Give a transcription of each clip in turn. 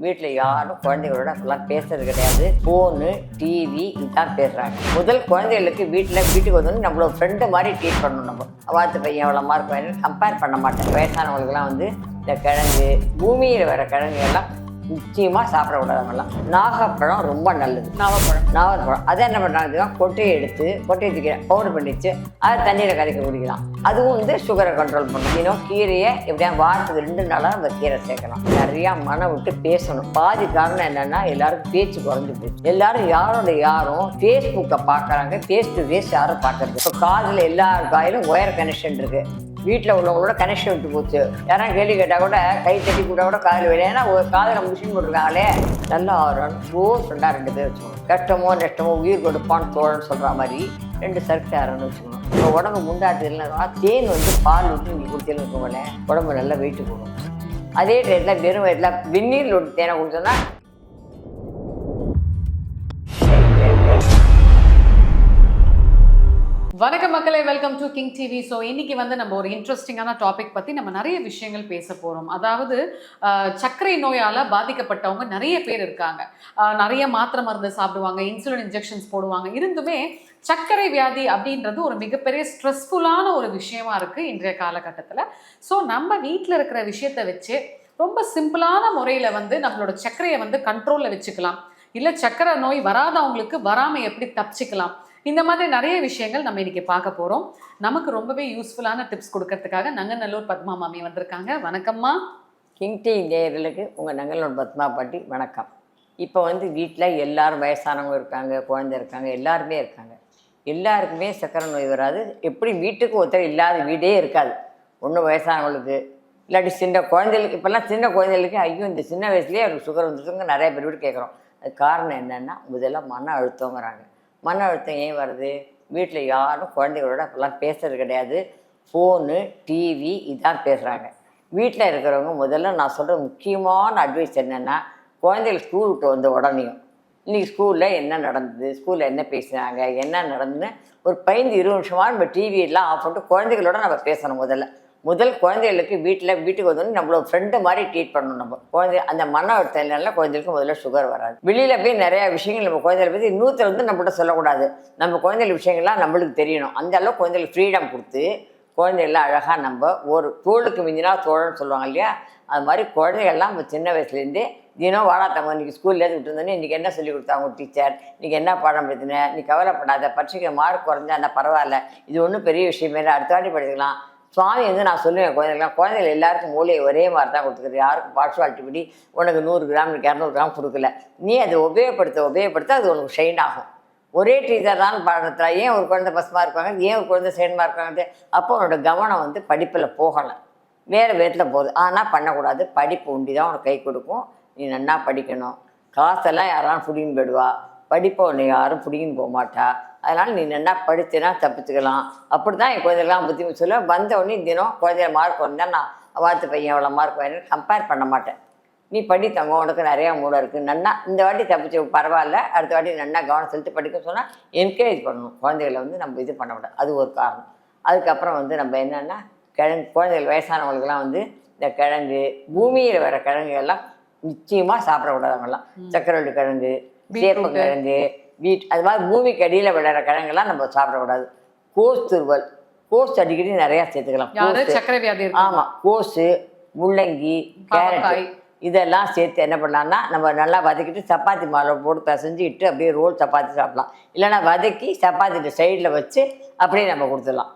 வீட்டில் யாரும் குழந்தைகளோட அப்பெல்லாம் பேசுறது கிடையாது. ஃபோனு, டிவி இதுதான் பேசுகிறாங்க. முதல் குழந்தைகளுக்கு வீட்டுக்கு வந்து நம்மளோட ஃப்ரெண்டு மாதிரி ட்ரீட் பண்ணணும். நம்ம வாத்து பையன் எவ்வளோ மார்க் வாங்கி கம்பேர் பண்ண மாட்டேன். வயசானவங்களுக்குலாம் வந்து இந்த கிழங்கு, பூமியில் வர கிழங்கு எல்லாம் நிச்சயமாக சாப்பிடக்கூடாதுலாம். நாகப்பழம் ரொம்ப நல்லது. நாவற்பழம் அதை என்ன பண்ணுறாங்க, கொட்டையை எடுத்து கொட்டையை பவுடர் பண்ணிச்சு அதை தண்ணியில் கரைக்க குடிக்கலாம். அதுவும் வந்து சுகரை கண்ட்ரோல் பண்ணும். இன்னும் கீரையை எப்படியா வாரத்துக்கு 2 நாளாக நம்ம கீரை சேர்க்கலாம். நிறையா மனம் விட்டு பேசணும். பாதி காரணம் என்னென்னா எல்லாருக்கும் பேச்சு குறைஞ்சி போச்சு. எல்லாரும் யாரும் ஃபேஸ்புக்கை பார்க்குறாங்க, ஃபேஸ் டு ஃபேஸ் யாரும் பார்க்கறது. இப்போ காதில் எல்லார் காயிலும் ஒயர் கனெக்ஷன் இருக்குது. வீட்டில் உள்ளவங்களோட கனெக்ஷன் விட்டு போச்சு. யாராவது கேள்வி கேட்டால் கூட கை தட்டி கூட காதில் வெளியே, ஏன்னா ஒரு காதில் மிஷின் போட்டிருக்காங்களே. நல்லா க்ளோஸ் ஃப்ரெண்டாக 2 பேர் வச்சுக்கணும். கஷ்டமோ நஷ்டமோ உயிர் கொடுப்பான்னு தோழன்னு சொல்கிற மாதிரி 2 சர்க்கிள் யாருன்னு வச்சுக்கணும். இப்போ உடம்பு முண்டாட்டு இல்லைன்னா தேன் வந்து பால் விட்டு நீங்கள் குடிச்சேன்னு இருக்கோங்களே, உடம்பு நல்லா வெயிட்டு போடும். அதே டேட்டில் வெறும் வயிற்றில் வெந்நீரில் விட்டு தேனை குடிச்சோன்னா வணக்கம் மக்களே, welcome to king TV. So இன்னைக்கு வந்து நம்ம ஒரு இன்ட்ரெஸ்டிங்கான டாபிக் பற்றி நம்ம நிறைய விஷயங்கள் பேச போகிறோம். அதாவது சர்க்கரை நோயால் பாதிக்கப்பட்டவங்க நிறைய பேர் இருக்காங்க. நிறைய மாத்திரை மருந்து சாப்பிடுவாங்க, இன்சுலின் இன்ஜெக்ஷன்ஸ் போடுவாங்க. இருந்துமே சர்க்கரை வியாதி அப்படின்றது ஒரு மிகப்பெரிய ஸ்ட்ரெஸ்ஃபுல்லான ஒரு விஷயமா இருக்குது இன்றைய காலகட்டத்தில். ஸோ நம்ம வீட்டில் இருக்கிற விஷயத்தை வச்சு ரொம்ப சிம்பிளான முறையில் வந்து நம்மளோட சர்க்கரையை வந்து கண்ட்ரோலில் வச்சுக்கலாம். இல்லை சர்க்கரை நோய் வராதவங்களுக்கு வராமல் எப்படி தப்பிச்சிக்கலாம், இந்த மாதிரி நிறைய விஷயங்கள் நம்ம இன்னைக்கு பார்க்க போகிறோம். நமக்கு ரொம்பவே யூஸ்ஃபுல்லான டிப்ஸ் கொடுக்கறதுக்காக நங்கநல்லூர் பத்மா மாமி வந்திருக்காங்க. வணக்கம்மா. கிங் டீ நேயர்களுக்கு உங்கள் நங்கநல்லூர் பத்மா பாட்டி வணக்கம். இப்போ வந்து வீட்டில் எல்லாரும் வயசானவங்க இருக்காங்க, குழந்தை இருக்காங்க, எல்லாருமே இருக்காங்க. எல்லாருக்குமே சர்க்கரை நோய் வராது. எப்படி வீட்டுக்கு ஒருத்தர் இல்லாத வீடே இருக்காது. ஒன்று வயசானவங்களுக்கு, இல்லாட்டி சின்ன குழந்தைகளுக்கு. இப்போல்லாம் சின்ன குழந்தைகளுக்கு ஐயோ இந்த சின்ன வயசுலேயே அவருக்கு சுகர் வந்துச்சுங்க நிறைய பேர் வீடு கேட்குறோம். அது காரணம் என்னென்னா முதல்ல மன அழுத்தங்கிறாங்க. மன அழுத்தம் ஏன் வருது? வீட்டில் யாரும் குழந்தைகளோட அப்பெல்லாம் பேசுறது கிடையாது. ஃபோனு, டிவி இதான் பேசுகிறாங்க. வீட்டில் இருக்கிறவங்க முதல்ல நான் சொல்கிற முக்கியமான அட்வைஸ் என்னென்னா, குழந்தைகள் ஸ்கூல் விட்டு வந்த உடனேயும் இன்றைக்கி ஸ்கூலில் என்ன நடந்தது, ஸ்கூலில் என்ன பேசுனாங்க, என்ன நடந்துன்னு ஒரு 15-20 நிமிஷமாக நம்ம டிவியெல்லாம் ஆஃப் பண்ணிட்டு குழந்தைகளோட நம்ம பேசணும். முதல் குழந்தைகளுக்கு வீட்டுக்கு வந்து நம்மளோட ஃப்ரெண்டு மாதிரி ட்ரீட் பண்ணணும். நம்ம குழந்தை அந்த மன அழுத்தம்னால குழந்தைகளுக்கு முதல்ல சுகர் வராது. வெளியில் போய் நிறையா விஷயங்கள் நம்ம குழந்தைகளை பற்றி இன்னொருத்தர் வந்து நம்மள்கிட்ட சொல்லக்கூடாது. நம்ம குழந்தைகள் விஷயங்கள்லாம் நம்மளுக்கு தெரியணும். அந்த அளவுக்கு குழந்தைகளுக்கு ஃப்ரீடம் கொடுத்து குழந்தைகள்லாம் அழகாக நம்ம ஒரு தோளுக்கு மிஞ்சினா தோழன்னு சொல்லுவாங்க இல்லையா, அது மாதிரி குழந்தைகள்லாம் நம்ம சின்ன வயசுலேருந்தே தினம் வாழாத்தவங்க. இன்றைக்கி ஸ்கூல்லேருந்து விட்டுருந்தோன்னே இன்றைக்கி என்ன சொல்லி கொடுத்தாங்க ஒரு டீச்சர், இன்றைக்கி என்ன பாடம் படுத்தினேன், நீ கவலைப்படாத, பரீட்சைக்கு மார்க் குறைஞ்சா என்ன பரவாயில்ல, இது ஒன்றும் பெரிய விஷயமே இல்லை, அடுத்த வாட்டி படிக்கலாம். சுவாமி வந்து நான் சொல்லுவேன் குழந்தைகள் எல்லாருக்கும் மூளையை ஒரே மாதிரி தான் கொடுத்துக்கிறது. யாருக்கும் பார்ஷுவாலிட்டி படி உனக்கு 100 கிராம் 200 கிராம் கொடுக்கல. நீ அதை உபயோகப்படுத்த அது உனக்கு ஷைன் ஆகும். ஒரே டீச்சர் தான் பாடத்துல ஏன் ஒரு குழந்தை பஸ்மாக இருக்காங்க, ஏன் ஒரு குழந்தை சைன்மாக இருக்காங்க? அப்போ உன்னோட கவனம் வந்து படிப்பில் போகலை, வேறு விதத்தில் போகுது. ஆனால் பண்ணக்கூடாது. படிப்பு உண்டி தான் உனக்கு கை கொடுக்கும். நீ நல்லா படிக்கணும். காசெல்லாம் யாராலும் பிடிங்கின்னு போயிடுவா, படிப்பை உன்னை யாரும் பிடிங்கின்னு போக மாட்டா. அதனால் நீ நல்லா படிச்சுனா தப்பிச்சுக்கலாம். அப்படி தான் என் குழந்தைகள்லாம் புத்தி சொல்லுவேன். வந்தவொடனே தினம் குழந்தைய மார்க் வந்தால் நான் வாத்து பையன் எவ்வளோ மார்க் வாங்கி கம்பேர் பண்ண மாட்டேன். நீ படித்தவங்க உனக்கு நிறையா மூளை இருக்குது, நல்லா இந்த வாட்டி தப்பிச்சு பரவாயில்ல, அடுத்த வாட்டி நல்லா கவனம் செலுத்தி படிக்க சொன்னால் என்கரேஜ் பண்ணணும். குழந்தைகளை வந்து நம்ம இது பண்ண மாட்டோம். அது ஒரு காரணம். அதுக்கப்புறம் வந்து நம்ம என்னென்னா குழந்தைகள் வயசானவங்களுக்கெல்லாம் வந்து இந்த கிழங்கு, பூமியில் வர கிழங்கு எல்லாம் நிச்சயமாக சாப்பிடக்கூடாதவங்கலாம். சக்கரவள்ளி கிழங்கு, சேப்பங்கிழங்கு, அது மாதிரி பூமிக்கு அடியில் விளையாடுற கிழங்கெல்லாம் நம்ம சாப்பிடக்கூடாது. கோஸ் துருவல், கோஸ் அடிக்கடி நிறையா சேர்த்துக்கலாம். சர்க்கரை வியாதி. ஆமாம், கோஸு, முள்ளங்கி, கேரட் இதெல்லாம் சேர்த்து என்ன பண்ணலான்னா நம்ம நல்லா வதக்கிட்டு சப்பாத்தி மாலை போட்டு பிசைஞ்சிட்டு அப்படியே ரோல் சப்பாத்தி சாப்பிடலாம். இல்லைன்னா வதக்கி சப்பாத்தி சைடில் வச்சு அப்படியே நம்ம கொடுத்துடலாம்.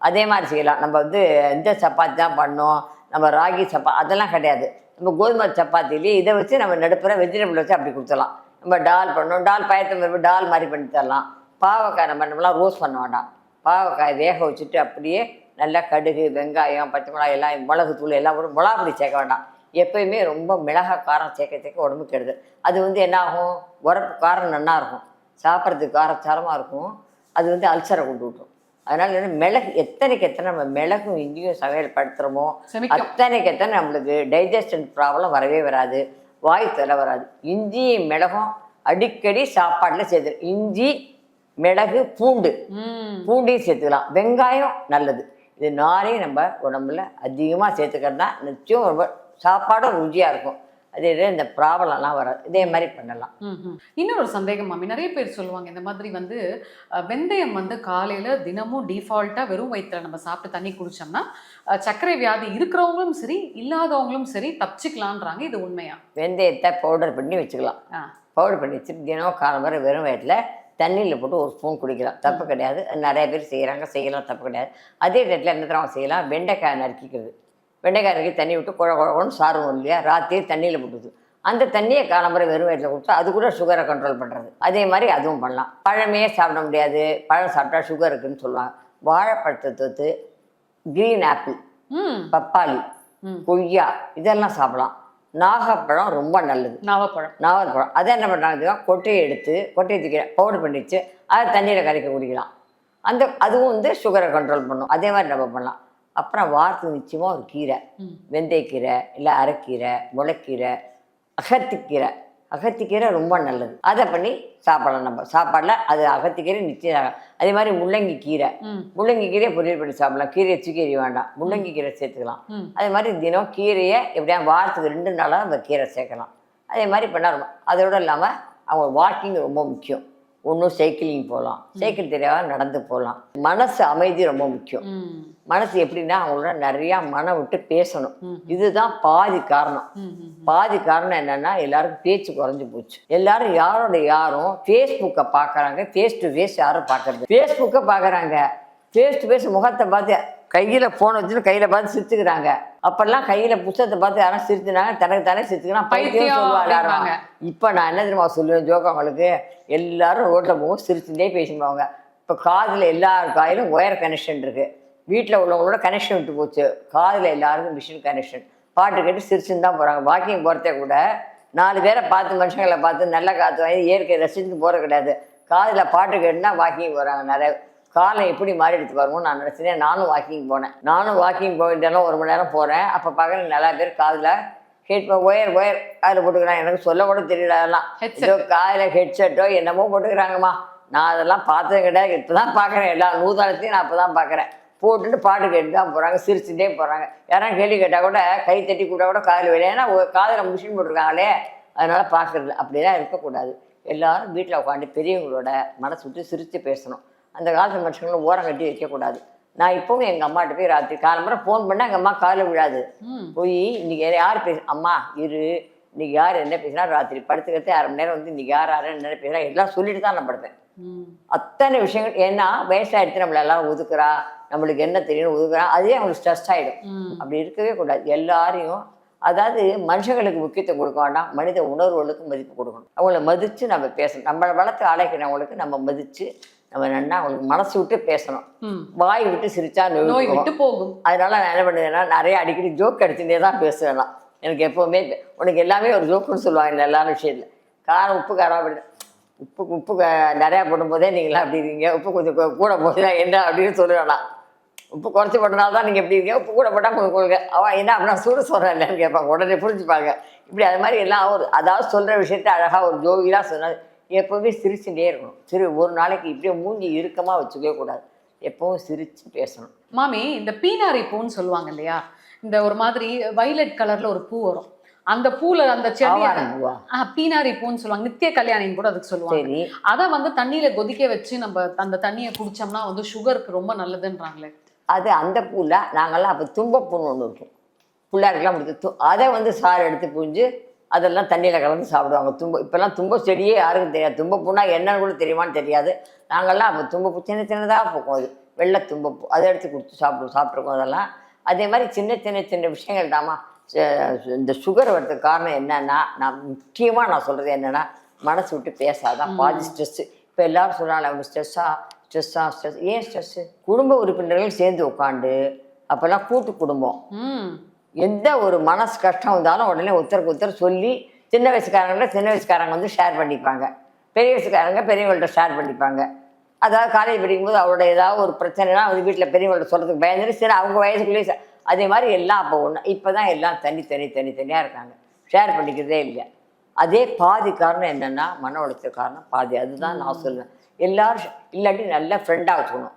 அதே மாதிரி செய்யலாம். நம்ம வந்து எந்த சப்பாத்தி தான் பண்ணோம், நம்ம ராகி அதெல்லாம் கிடையாது. நம்ம கோதுமை சப்பாத்திலேயே இதை வச்சு நம்ம நடுப்புற வெஜிடபிள் வச்சு அப்படி கொடுத்துடலாம். நம்ம டால் பண்ணோம், டால் பயத்தை டால் மாதிரி பண்ணி தரலாம். பாவக்காய் நம்மளாம் ரோஸ் பண்ண வேண்டாம். பாவக்காய் வேக வச்சுட்டு அப்படியே நல்லா கடுகு, வெங்காயம், பச்சை மிளகாய் எல்லாம், மிளகு தூள் எல்லாம் போட்டு மிளகாப்பொடி சேர்க்க வேண்டாம். எப்போயுமே ரொம்ப மிளகா காரம் சேர்க்க உடம்புக்கு கெடுது. அது வந்து என்ன ஆகும், உரப்பு காரம் நல்லா இருக்கும், சாப்பிட்றதுக்கு காரச்சாரமாக இருக்கும். அது வந்து அல்சரை கொண்டு விட்டுரும். அதனால் என்ன மிளகு எத்தனை நம்ம மிளகும் இஞ்சியும் சமையல் படுத்துகிறோமோ அத்தனைக்கு நம்மளுக்கு டைஜஷன் ப்ராப்ளம் வரவே வராது, வாய் தொலை வராது. இஞ்சி மிளகும் அடிக்கடி சாப்பாட்டில் சேர்த்து, இஞ்சி மிளகு பூண்டையும் சேர்த்துக்கலாம். வெங்காயம் நல்லது. இது 4 நம்ம உடம்புல அதிகமாக சேர்த்துக்கிறதா நிச்சயம் ரொம்ப சாப்பாடும் ருச்சியாக இருக்கும். அதே இந்த ப்ராப்ளம்லாம் வராது. இதே மாதிரி பண்ணலாம். இன்னொரு சந்தேகம் மாமி, நிறைய பேர் சொல்லுவாங்க இந்த மாதிரி வந்து வெந்தயம் வந்து காலையில தினமும் டிஃபால்ட்டா வெறும் வயிற்றுல நம்ம சாப்பிட்டு தண்ணி குடிச்சோம்னா சர்க்கரை வியாதி இருக்கிறவங்களும் சரி இல்லாதவங்களும் சரி தப்பிச்சுக்கலான்றாங்க, இது உண்மையா? வெந்தயத்தை பவுடர் பண்ணி வச்சுக்கலாம். பவுடர் பண்ணி வச்சுட்டு தினம் காலம்பரை வெறும் வயிற்றில் தண்ணியில் போட்டு ஒரு ஸ்பூன் குடிக்கலாம், தப்பு கிடையாது. நிறைய பேர் செய்யலாம், தப்பு கிடையாது. அதே நேரத்தில் என்ன தடவை செய்யலாம், வெண்டைக்காய் நறுக்கிக்கிறது. வெண்டைக்காய் நறுக்கி தண்ணி விட்டு குழன்னு சாறுவோம் இல்லையா, ராத்திரி தண்ணியில் போட்டுது. அந்த தண்ணியை காலம்பரை வெறும் வயிற்றில் கொடுத்தா அது கூட சுகரை கண்ட்ரோல் பண்ணுறது. அதே மாதிரி அதுவும் பண்ணலாம். பழமே சாப்பிட முடியாது, பழம் சாப்பிட்டா சுகர் இருக்குதுன்னு சொல்லுவாங்க. வாழைப்பழத்தை தோத்து, கிரீன் ஆப்பிள், பப்பாளி, கொய்யா இதெல்லாம் சாப்பிடலாம். நாகப்பழம் ரொம்ப நல்லது. நாவற்பழம் அதை என்ன பண்ணுறாங்க, கொட்டையை தூக்கி பவுடர் பண்ணி வச்சு அதை தண்ணியில் கரைக்க குடிக்கலாம். அதுவும் வந்து சுகரை கண்ட்ரோல் பண்ணும். அதே மாதிரி நம்ம பண்ணலாம். அப்புறம் வாரத்துக்கு நிச்சயமாக ஒரு கீரை, வெந்தயக்கீரை இல்லை அரைக்கீரை, முளைக்கீரை, அகத்திக்கீரை ரொம்ப நல்லது. அதை பண்ணி சாப்பிடலாம். நம்ம சாப்பாடில் அது அகத்திக்கீரை நிச்சயம். அதே மாதிரி முள்ளங்கி கீரையை பொரியல் பண்ணி சாப்பிடலாம். கீரையை தூக்கி வேண்டாம், முள்ளங்கி கீரை சேர்த்துக்கலாம். அதே மாதிரி தினம் கீரையை எப்படியா வாரத்துக்கு 2 நாளாக நம்ம கீரை சேர்க்கலாம். அதே மாதிரி பண்ணால் அதோடு இல்லாமல் அவங்க வாக்கிங் ரொம்ப முக்கியம். ஒன்றும் சைக்கிளிங் போகலாம், சைக்கிள் தெரியாத நடந்து போகலாம். மனசு அமைதி ரொம்ப முக்கியம். மனசு எப்படின்னா அவங்களோட நிறையா மனம் விட்டு பேசணும். இதுதான் பாதி காரணம் என்னன்னா எல்லாருக்கும் பேச்சு குறைஞ்சி போச்சு. எல்லாரும் யாரும் ஃபேஸ்புக்கை பார்க்குறாங்க, ஃபேஸ் டு ஃபேஸ் யாரும் பார்க்கறது. ஃபேஸ்புக்கை பார்க்குறாங்க, ஃபேஸ் டு ஃபேஸ் முகத்தை பார்த்து கையில் ஃபோன் வச்சுட்டு கையில் பார்த்து சிரிச்சுக்கிறாங்க. அப்பெல்லாம் கையில் புத்தகத்தை பார்த்து யாரும் சிரிச்சுனாங்க, தனக்கு தானே சிரிச்சுக்கிறான் பைத்தியம் சொல்லுவாங்க எல்லாரும். இப்போ நான் என்ன தெரியுமா சொல்லுவேன் ஜோக்கா, அவங்களுக்கு எல்லாரும் ரோட்டில் போகும் சிரிச்சுட்டே பேசிப்பாங்க. இப்போ காதில் எல்லார் காயிலும் ஒயர் கனெக்ஷன் இருக்குது. வீட்டில் உள்ளவங்களோட கனெக்ஷன் விட்டு போச்சு. காதில் எல்லாருக்கும் மிஷின் கனெக்ஷன். பாட்டு கேட்டு சிரிச்சுன்னு தான் போகிறாங்க. வாக்கிங் போகிறதே கூட 4 பேரை பார்த்து மனுஷங்களை பார்த்து நல்ல காற்று வாங்கி இயற்கை ரசிச்சுட்டு போகிறது கிடையாது. காதில் பாட்டு கேட்டுனா வாக்கிங் போகிறாங்க. நிறைய காலம் எப்படி மாறி எடுத்து பாருங்க. நான் நினச்சினேன், நானும் வாக்கிங் போயிட்டாலும் 1 மணி நேரம் போகிறேன். அப்போ பார்க்குறேன் நிறையா பேர் காதில் ஒயர் அதில் போட்டுக்கிறாங்க. எனக்கு சொல்ல கூட தெரியல. அதெல்லாம் ஏதோ காதில் ஹெட்செட்டோ என்னமோ போட்டுக்கிறாங்கம்மா. நான் அதெல்லாம் பார்த்தது கிடையாது. இப்போ தான் பார்க்குறேன். எல்லா நூதானத்தையும் நான் இப்போ தான் பார்க்குறேன். போட்டுட்டு பாட்டு கேட்டு தான் போகிறாங்க, சிரிச்சுட்டே போகிறாங்க. யாரும் கேள்வி கேட்டால் கூட கை தட்டி கூட காதில் வெளியே, ஏன்னா காதில் மிஷின் போட்டிருக்காங்களே, அதனால் பார்க்குறது. அப்படிலாம் இருக்கக்கூடாது. எல்லோரும் வீட்டில் உட்காந்து பெரியவங்களோட மனசு விட்டு சிரித்து பேசணும். அந்த காலத்து மனுஷங்களும் ஓரம் கட்டி வைக்கக்கூடாது. நான் இப்போவும் எங்கள் அம்மாட்ட போய் ராத்திரி காலம்பரை ஃபோன் பண்ணால் எங்கள் அம்மா காதில் விழாது. போய் இன்றைக்கி யார் அம்மா இன்றைக்கி யார் என்ன பேசினா, ராத்திரி படுத்துக்கிறதே 1/2 மணி நேரம் வந்து இன்றைக்கி யார் என்ன பேசுகிறா எல்லாம் சொல்லிட்டு தான் நான் படுத்தேன். அத்தனை விஷயங்கள். ஏன்னா வயசாகிடுச்சு, நம்மளை எல்லாரும் ஒதுக்குறா, நம்மளுக்கு என்ன தெரியும்னு ஒதுக்குறா, அதே அவங்களுக்கு ஸ்ட்ரெஸ் ஆகிடும். அப்படி இருக்கவே கூடாது. எல்லாரையும் அதாவது மனுஷங்களுக்கு முக்கியத்துவம் கொடுக்க வேண்டாம், மனித உணர்வுகளுக்கு மதிப்பு கொடுக்கணும். அவங்கள மதித்து நம்ம பேசணும். நம்மளை வளர்த்து அழைக்கிறவங்களுக்கு நம்ம மதித்து நம்ம நல்லா அவங்களுக்கு மனசு விட்டு பேசணும். வாய் விட்டு சிரிச்சா நோய் விட்டு போகும். அதனால நான் என்ன பண்ணுவேன்னா, நிறைய அடிக்கடி ஜோக் அடிச்சுட்டே தான் பேசுவேன். எனக்கு எப்போவுமே உனக்கு எல்லாமே ஒரு ஜோக்குன்னு சொல்லுவாங்க எல்லாரும் விஷயத்தில். உப்பு காரம் அப்படி உப்பு நிறையா போடும்போதே நீங்களாம் அப்படி இருக்கீங்க, உப்பு கொஞ்சம் கூட போச்சுன்னா என்ன அப்படின்னு சொல்லுவேன். நான் உப்பு குறைச்சி போட்டனால தான் நீங்கள் எப்படி இருக்கீங்க, உப்பு கூட போட்டால் கொஞ்சம் கொடுங்க. அவன் என்ன அப்படின்னா சூடு சொல்கிறேன் இல்லைன்னு கேட்பாங்க. உடனே புரிஞ்சுப்பாங்க. இப்படி அது மாதிரி எல்லாம் அதாவது சொல்கிற விஷயத்த அழகாக ஒரு ஜோவியாக சொன்னது. எப்போவுமே சிரிச்சுட்டே இருக்கணும். ஒரு நாளைக்கு இப்படியே மூஞ்சி இறுக்கமாக வச்சுக்கவே கூடாது. எப்பவும் சிரித்து பேசணும். மாமி, இந்த பீனாரி பூன்னு சொல்லுவாங்க இல்லையா, இந்த ஒரு மாதிரி வைலட் கலரில் ஒரு பூ வரும். அந்த பூல அந்த செடி பீனாரி பூன்னு சொல்லுவாங்க. நித்திய கல்யாணின்னு கூட அதுக்கு சொல்லுவாங்க. அதை வந்து தண்ணியில கொதிக்க வச்சு நம்ம அந்த தண்ணியை குடிச்சோம்னா வந்து சுகருக்கு ரொம்ப நல்லதுன்றாங்களே. அது அந்த பூல நாங்கள்லாம் அப்போ தும்பப்பூன்னு ஒன்று இருக்கும், பிள்ளையாருக்கெல்லாம் முடிச்சு அதை வந்து சாறு எடுத்து பூஞ்சு அதெல்லாம் தண்ணியில் கலந்து சாப்பிடுவாங்க. இப்போல்லாம் தும்ப செடியே யாருக்கும் தெரியாது. தும்பப்பூனா என்னன்னு கூட தெரியுமான்னு தெரியாது. நாங்கள்லாம் அப்போ தும்பப்பூ சின்னதாக பூக்கும், அது வெள்ளை தும்பப்பூ, அதை எடுத்து கொடுத்து சாப்பிட்ருக்கோம். அதெல்லாம் அதே மாதிரி சின்ன விஷயங்கள் தாமா. இந்த சுகர் வர்றதுக்கு காரணம் என்னென்னா, நான் முக்கியமாக சொல்கிறது என்னென்னா, மனசு விட்டு பேசாதான் பாதி ஸ்ட்ரெஸ்ஸு. இப்போ எல்லோரும் சொல்கிறாங்க அவங்க ஸ்ட்ரெஸ். ஏன் ஸ்ட்ரெஸ்ஸு? குடும்ப உறுப்பினர்கள் சேர்ந்து உட்காந்து, அப்போல்லாம் கூட்டு குடும்பம், எந்த ஒரு மனசு கஷ்டம் வந்தாலும் உடனே ஒருத்தருக்கு சொல்லி, சின்ன வயசுக்காரங்க வந்து ஷேர் பண்ணிப்பாங்க, பெரிய வயசுக்காரங்க பெரியவங்கள்ட்ட ஷேர் பண்ணிப்பாங்க. அதாவது காலேஜ் படிக்கும்போது அவரோட ஏதாவது ஒரு பிரச்சனைனா வந்து வீட்டில் பெரியவங்கள்ட்ட சொல்கிறதுக்கு பயந்துட்டு சரி அவங்க வயசுக்குள்ளேயே அதே மாதிரி எல்லாம் அப்போ ஒன்று. இப்போ தான் எல்லாம் தனித்தனியாக இருக்காங்க, ஷேர் பண்ணிக்கிறதே இல்லை. அதே பாதி காரணம் என்னென்னா மன உளைச்சல் காரணம் பாதி. அதுதான் நான் சொல்லுவேன். எல்லோரும் இல்லாட்டி நல்ல ஃப்ரெண்டாக வச்சுக்கணும்.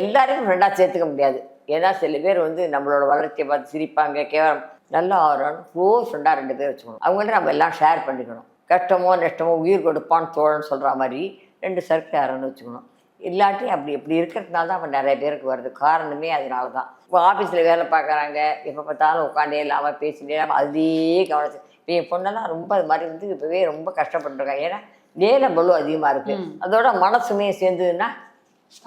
எல்லாரையும் ஃப்ரெண்டாக சேர்த்துக்க முடியாது. ஏன்னா சில பேர் வந்து நம்மளோட வளர்ச்சியை பார்த்து சிரிப்பாங்க, கேவலம். நல்லா ஆறான்னு க்ளோஸ் ஃப்ரெண்டாக 2 பேர் வச்சுக்கணும். அவங்கள்ட்ட நம்ம எல்லாம் ஷேர் பண்ணிக்கணும். கஷ்டமோ நஷ்டமோ உயிர் கொடுப்பான்னு தோழன்னு சொல்கிற மாதிரி 2 சர்க்கிள் யாருன்னு வச்சுக்கணும். இல்லாட்டி அப்படி இருக்கிறதுனால தான் அவன் நிறைய பேருக்கு வருது. காரணமே அதனால தான். இப்போ ஆஃபீஸில் வேலை பார்க்குறாங்க, எப்போ பார்த்தாலும் உட்காண்டே இல்லாமல் பேசிட்டே இல்லாமல் அதுலேயே கவனிச்சு. இப்போ என் பொண்ணெல்லாம் ரொம்ப அது மாதிரி வந்து இப்போவே ரொம்ப கஷ்டப்பட்டுருக்காங்க. ஏன்னா வேலை பளு அதிகமாக இருக்குது. அதோட மனசுமே சேர்ந்ததுன்னா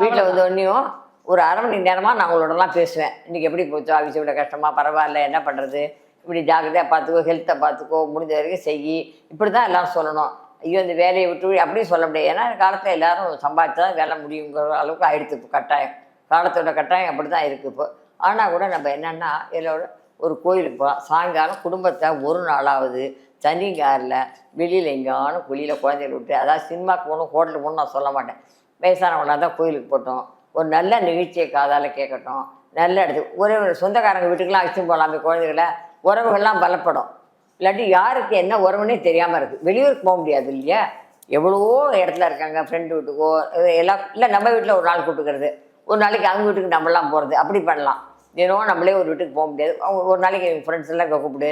வீட்டில் வந்து ஒன்றையும் ஒரு 1/2 மணி நேரமாக நான் அவங்களோடலாம் பேசுவேன். இன்றைக்கி எப்படி போச்சோ, ஆஃபீஸ் விட கஷ்டமாக, பரவாயில்ல, என்ன பண்ணுறது, இப்படி ஜாக்கிரதையாக பார்த்துக்கோ, ஹெல்த்தை பார்த்துக்கோ, முடிஞ்ச வரைக்கும் செய், இப்படி தான் எல்லோரும் சொல்லணும். ஐயோ இந்த வேலையை விட்டு அப்படியும் சொல்ல முடியாது. ஏன்னா காலத்தில் எல்லோரும் சம்பாதிச்சா தான் வேலை முடியுங்கிற அளவுக்கு ஆகிடுது. இப்போ கட்டாயம் காலத்தோட கட்டாயம் அப்படி தான் இருக்குது இப்போ. ஆனால் கூட நம்ம என்னென்னா எல்லோட ஒரு கோயிலுக்கு போகலாம். சாயங்காலம் குடும்பத்தை ஒரு நாளாவது தனி காரில் வெளியில் எங்கேயானும் குழியில் குழந்தைகளை விட்டு, அதாவது சினிமாவுக்கு போகணும், ஹோட்டலுக்கு போகணும் நான் சொல்ல மாட்டேன். வயசானவங்களாக தான் கோயிலுக்கு போட்டோம், ஒரு நல்ல நிகழ்ச்சியை காதால் கேட்கட்டும். நல்ல இடத்துக்கு ஒரு சொந்தக்காரங்க வீட்டுக்கெலாம் அழைச்சிட்டு போகலாமே குழந்தைகளை. உறவுகள்லாம் பலப்படும். இல்லாட்டி யாருக்கு என்ன உறவுனே தெரியாமல் இருக்குது. வெளியூருக்கு போக முடியாது இல்லையா? எவ்வளவோ இடத்துல இருக்காங்க. ஃப்ரெண்டு வீட்டுக்கோ எல்லாம் இல்லை, நம்ம வீட்டில் ஒரு நாள் கூப்பிட்டுக்கிறது, ஒரு நாளைக்கு அவங்க வீட்டுக்கு நம்மளாம் போகிறது, அப்படி பண்ணலாம். தினம் நம்மளே ஒரு வீட்டுக்கு போக முடியாது. அவங்க ஒரு நாளைக்கு எங்கள் ஃப்ரெண்ட்ஸ் எல்லாம் கூப்பிடு.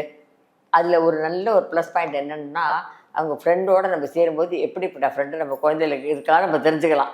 அதில் ஒரு நல்ல ஒரு ப்ளஸ் பாயிண்ட் என்னென்னா, அவங்க ஃப்ரெண்டோடு நம்ம சேரும்போது எப்படிப்பட்ட ஃப்ரெண்டு நம்ம குழந்தைகளுக்கு இருக்கான்னு நம்ம தெரிஞ்சுக்கலாம்.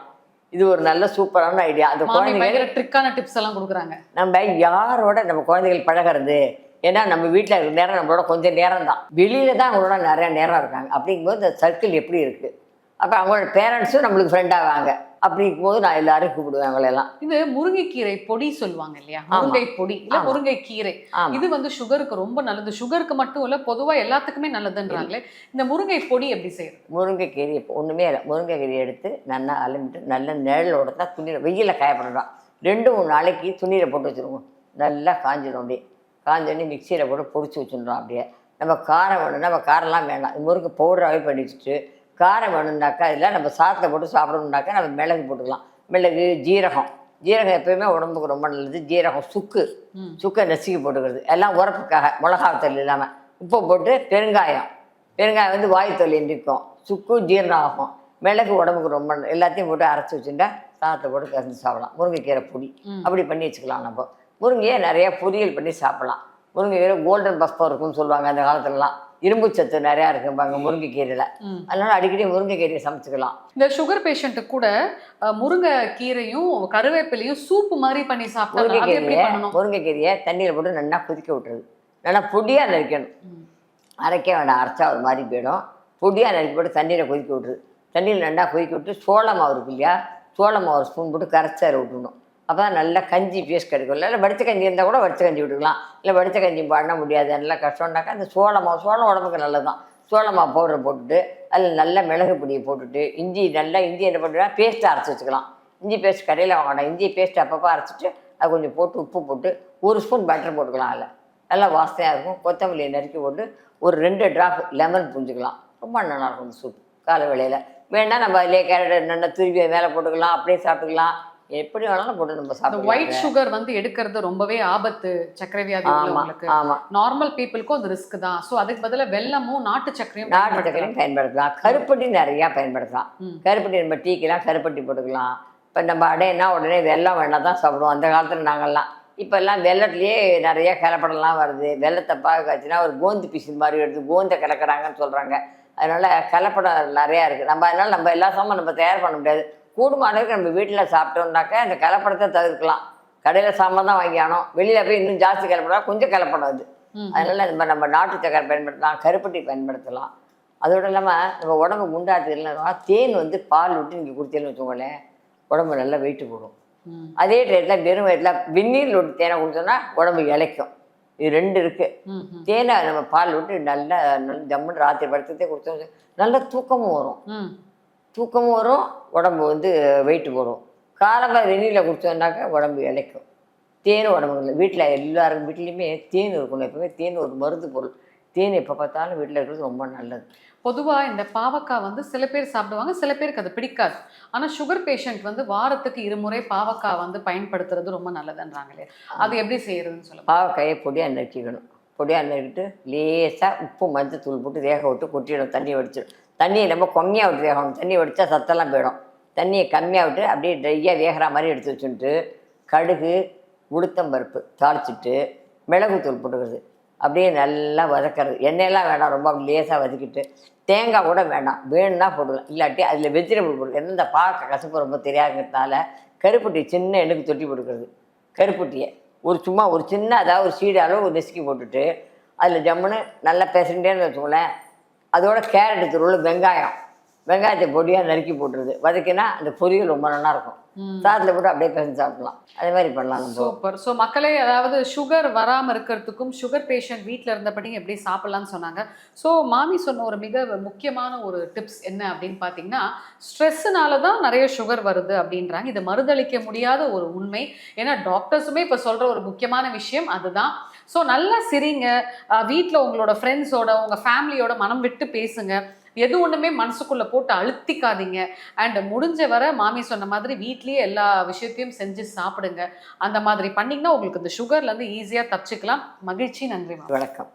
இது ஒரு நல்ல சூப்பரான ஐடியா. அந்த குழந்தைகள் ட்ரிக்கான டிப்ஸ் எல்லாம் கொடுக்குறாங்க. நம்ம யாரோட நம்ம குழந்தைகள் பழகிறது. ஏன்னா நம்ம வீட்டில் இருக்கிற நேரம் நம்மளோட கொஞ்சம் நேரம் தான், வெளியில் தான் அவங்களோட நிறையா நேரம் இருக்காங்க. அப்படிங்கும்போது இந்த சர்க்கிள் எப்படி இருக்குது. அப்போ அவங்களோட பேரண்ட்ஸும் நம்மளுக்கு ஃப்ரெண்டாவாங்க. அப்படிங்கும்போது நான் எல்லாரும் கூப்பிடுவேன் அவங்களெல்லாம். இது முருங்கைக்கீரை பொடி சொல்லுவாங்க இல்லையா, முருங்கை பொடி இல்லை முருங்கை கீரை. இது வந்து சுகருக்கு ரொம்ப நல்லது. சுகருக்கு மட்டும் இல்லை, பொதுவாக எல்லாத்துக்குமே நல்லதுன்றாங்களே. இந்த முருங்கை பொடி எப்படி செய்யுது? முருங்கைக்கீரை இப்போ ஒன்றுமே இல்லை. முருங்கைக்கீரையை எடுத்து நல்லா அலம்பிட்டு நல்ல நிழலோட தான் துணியில் வெயிலில் காயப்படலாம். 2-3 நாளைக்கு துணியில் போட்டு வச்சுருவோம். நல்லா காஞ்சிடும். அப்படியே காஞ்சோடனே மிக்சியில் போட்டு பொடிச்சு வச்சுருந்தோம். அப்படியே நம்ம காரம் வேணும்னா நம்ம காரம்லாம் வேண்டாம், முருங்கை பவுடராகவே பண்ணி வச்சுட்டு, காரம் வேணும்னாக்கா இதில் நம்ம சாதத்தில் போட்டு சாப்பிடணுன்னாக்கா நம்ம மிளகு போட்டுக்கலாம். மிளகு, ஜீரகம் எப்போயுமே உடம்புக்கு ரொம்ப நல்லது. ஜீரகம், சுக்கை நசுக்கி போட்டுக்கிறது, எல்லாம் உரப்புக்காக. மிளகாத்தல் இல்லாமல் உப்பை போட்டு பெருங்காயம் வந்து வாயு தொல்லை நிற்கும். சுக்கு ஜீரணம் ஆகும். மிளகு உடம்புக்கு ரொம்ப எல்லாத்தையும் போட்டு அரைச்சி வச்சுட்டா சாதத்தை போட்டு கறந்து சாப்பிடலாம். முருங்கைக்கீரை பொடி அப்படி பண்ணி வச்சுக்கலாம். நம்ம முருங்கையை நிறையா பொரியல் பண்ணி சாப்பிடலாம். முருங்கைக்கீரை கோல்டன் பஸ்பம் இருக்குன்னு சொல்லுவாங்க. அந்த காலத்துலலாம் இரும்பு சத்து நிறையா இருக்கும்பாங்க முருங்கைக்கீரையில். அதனால அடிக்கடி முருங்கைக்கீரையை சமைச்சுக்கலாம். இந்த சுகர் பேஷண்ட்டுக்கு கூட முருங்கைக்கீரையும் கருவேப்பிலையும் சூப்பு மாதிரி பண்ணி சாப்பிடலாம். முருங்கைக்கீரையை தண்ணியில் போட்டு நல்லா கொதிக்க விட்டுறது. நல்லா பொடியாக நறுக்கணும், அரைக்க வேண்டாம். அரைச்சா ஒரு மாதிரி போயிடும். பொடியாக நறுக்கி போட்டு தண்ணியில் கொதிக்க விட்டுரு. தண்ணியில் நல்லா கொதிக்க விட்டு சோள மாவு இருக்கு இல்லையா, சோள மாவு 1 ஸ்பூன் போட்டு கரைச்சார விட்டுணும். அப்போ தான் நல்லா கஞ்சி பேஸ் கிடைக்கும். இல்லை வடித்த கஞ்சி இருந்தால் கூட வடித்த கஞ்சி விட்டுக்கலாம். இல்லை வடித்த கஞ்சி பண்ண முடியாது, நல்லா கஷ்டம்னாக்கா அந்த சோளம் உடம்புக்கு நல்லது தான். சோள மாவு பவுடரை போட்டுட்டு அதில் நல்ல மிளகு பொடியை போட்டுட்டு இஞ்சி என்ன பண்ணுறா பேஸ்ட்டு அரைச்சி வச்சுக்கலாம். இஞ்சி பேஸ்ட் கடையில் வாங்கணும். இஞ்சி பேஸ்ட்டு அப்பப்போ அரைச்சிட்டு அது கொஞ்சம் போட்டு உப்பு போட்டு 1 ஸ்பூன் பட்டர் போட்டுக்கலாம். அதில் நல்லா வாசனையாக இருக்கும். கொத்தமல்லியை நறுக்கி போட்டு ஒரு 2 டிராப் லெமன் புரிஞ்சுக்கலாம். ரொம்ப நல்லாயிருக்கும் இந்த சூப். காலை வேளையில் வேணால் நம்ம அதிலே கேரட் நல்லா துருவி மேலே போட்டுக்கலாம், அப்படியே சாப்பிட்டுக்கலாம். எப்படி வேணாலும் போட்டு நம்ம சாப்பிடலாம். ஒயிட் சுகர் வந்து எடுக்கிறது ரொம்பவே ஆபத்து சர்க்கரை வியாதி உள்ளவங்களுக்கு. நார்மல் பீப்புளுக்கும் அது ரிஸ்க் தான். ஸோ அதுக்கு பதிலாக வெல்லமும் நாட்டு சர்க்கரையும் பயன்படுத்தலாம். கருப்பட்டி நிறையா பயன்படுத்தலாம். கருப்பட்டி நம்ம டீக்கெல்லாம் கருப்பட்டி போட்டுக்கலாம். இப்போ நம்ம அடையினா உடனே வெல்லம் வேணால் தான் சாப்பிடுவோம் அந்த காலத்தில் நாங்கள்லாம். இப்போல்லாம் வெள்ளத்துலேயே நிறையா கலப்படம்லாம் வருது. வெள்ளத்தை காய்ச்சினா ஒரு கோந்து பீஸ் மாதிரி எடுத்து கோந்தை கலக்கிறாங்கன்னு சொல்கிறாங்க. அதனால் கலப்படம் நிறையா இருக்குது. அதனால் நம்ம எல்லா சாமான் நம்ம தயார் பண்ண முடியாது. கூடுமான அளவுக்கு நம்ம வீட்டில் சாப்பிட்டோம்னாக்கா இந்த கலப்படத்தை தவிர்க்கலாம். கடையில் சாமான் தான் வாங்கியானோம், வெளியில் போய் இன்னும் ஜாஸ்தி கலப்படம், கொஞ்சம் கலப்படம் அது. அதனால் நம்ம நாட்டு சக்கரை பயன்படுத்தலாம், கருப்பட்டி பயன்படுத்தலாம். அதோடு இல்லாமல் நம்ம உடம்பு குண்டாத்து இல்லைன்னா தேன் வந்து பால் விட்டு நீங்கள் குடிச்சேன்னு வச்சுக்கோங்களேன், உடம்பு நல்லா வெயிட்டு போடும். அதே டயத்தில் வெறும் வயிற்றில் வெந்நீரில் விட்டு தேனை குடிச்சோன்னா உடம்பு இளைக்கும். இது 2 இருக்குது. தேனை நம்ம பால் விட்டு நல்லா ஜம்முன்னு ராத்திரி படுத்ததே குடிச்சோம், நல்ல தூக்கமும் வரும், உடம்பு வந்து வெயிட்டு போடும். காலமாக வெந்நீரில் குடித்தோம்னாக்கா உடம்பு இளைக்கும். தேன் உடம்புல வீட்டில் எல்லாரும் வீட்லேயுமே தேன் இருக்கணும். எப்பவுமே தேன் ஒரு மருந்து பொருள். தேன் எப்போ பார்த்தாலும் வீட்டில் இருக்கிறது ரொம்ப நல்லது. பொதுவாக இந்த பாவக்காய் வந்து சில பேர் சாப்பிடுவாங்க, சில பேருக்கு அது பிடிக்காது. ஆனால் சுகர் பேஷண்ட் வந்து வாரத்துக்கு 2 முறை பாவக்காய் வந்து பயன்படுத்துறது ரொம்ப நல்லதுன்றாங்களே, அது எப்படி செய்யறதுன்னு சொல்லுங்கள். பாவக்காயை பொடியாக நறுக்கிக்கணும். பொடியாக நறுக்கிட்டு லேசாக உப்பு மஞ்சள் தூள் போட்டு வேக விட்டு கொட்டிடும். தண்ணி வடிச்சிடும். தண்ணியை நம்ம கம்மியாக விட்டு வேகணும். தண்ணி வடித்தா சத்தெல்லாம் போயிடும். தண்ணியை கம்மியாக விட்டு அப்படியே ட்ரையாக வேகிற மாதிரி எடுத்து வச்சுட்டு கடுகு உளுத்தம்பருப்பு தாளிச்சிட்டு மிளகுத்தூள் போட்டுக்கிறது. அப்படியே நல்லா வதக்கிறது. எண்ணெயெல்லாம் வேண்டாம், ரொம்ப அப்படி லேசாக வதக்கிட்டு தேங்காய் கூட வேண்டாம், வேணும்னா போடலாம். இல்லாட்டி அதில் வெஜிடபிள் போடு. எந்த பார்க்க கசப்பு ரொம்ப தெரியாதுங்கிறதுனால கருப்பட்டி சின்ன எண்ணுக்கு தொட்டி போட்டுக்கிறது. கருப்பட்டியை சும்மா ஒரு சின்ன அதாவது ஒரு சீடு அளவு ஒரு நெசுக்கி போட்டுட்டு அதில் ஜம்முன்னு நல்லா பேசுகிட்டேன்னு வச்சுக்கோங்களேன். அதோட கேரட் துருவல், வெங்காயத்தை பொடியாக நறுக்கி போட்டுருது. வதக்கினா அந்த பொரியல் ரொம்ப நல்லா இருக்கும். சாதத்தில் போட்டு அப்படியே பேசி சாப்பிடலாம். அதே மாதிரி பண்ணலாம். சூப்பர். ஸோ மக்களே, அதாவது சுகர் வராமல் இருக்கிறதுக்கும் சுகர் பேஷண்ட் வீட்டில் இருந்தபடி எப்படி சாப்பிட்லான்னு சொன்னாங்க. ஸோ மாமி சொன்ன ஒரு மிக முக்கியமான ஒரு டிப்ஸ் என்ன அப்படின்னு பார்த்தீங்கன்னா, ஸ்ட்ரெஸ்ஸுனால தான் நிறைய சுகர் வருது அப்படின்றாங்க. இது மறுதளிக்க முடியாத ஒரு உண்மை. ஏன்னா டாக்டர்ஸுமே இப்போ சொல்கிற ஒரு முக்கியமான விஷயம் அதுதான். ஸோ நல்லா சிரிங்க, வீட்டில் உங்களோட ஃப்ரெண்ட்ஸோட உங்கள் ஃபேமிலியோட மனம் விட்டு பேசுங்க. எது ஒன்றுமே மனசுக்குள்ளே போட்டு அழுத்திக்காதீங்க. அண்ட் முடிஞ்ச வரை மாமி சொன்ன மாதிரி வீட்லேயே எல்லா விஷயத்தையும் செஞ்சு சாப்பிடுங்க. அந்த மாதிரி பண்ணிங்கன்னா உங்களுக்கு இந்த சுகர்லேருந்து ஈஸியாக தப்பிச்சுக்கலாம். மகிழ்ச்சி. நன்றி. வணக்கம்.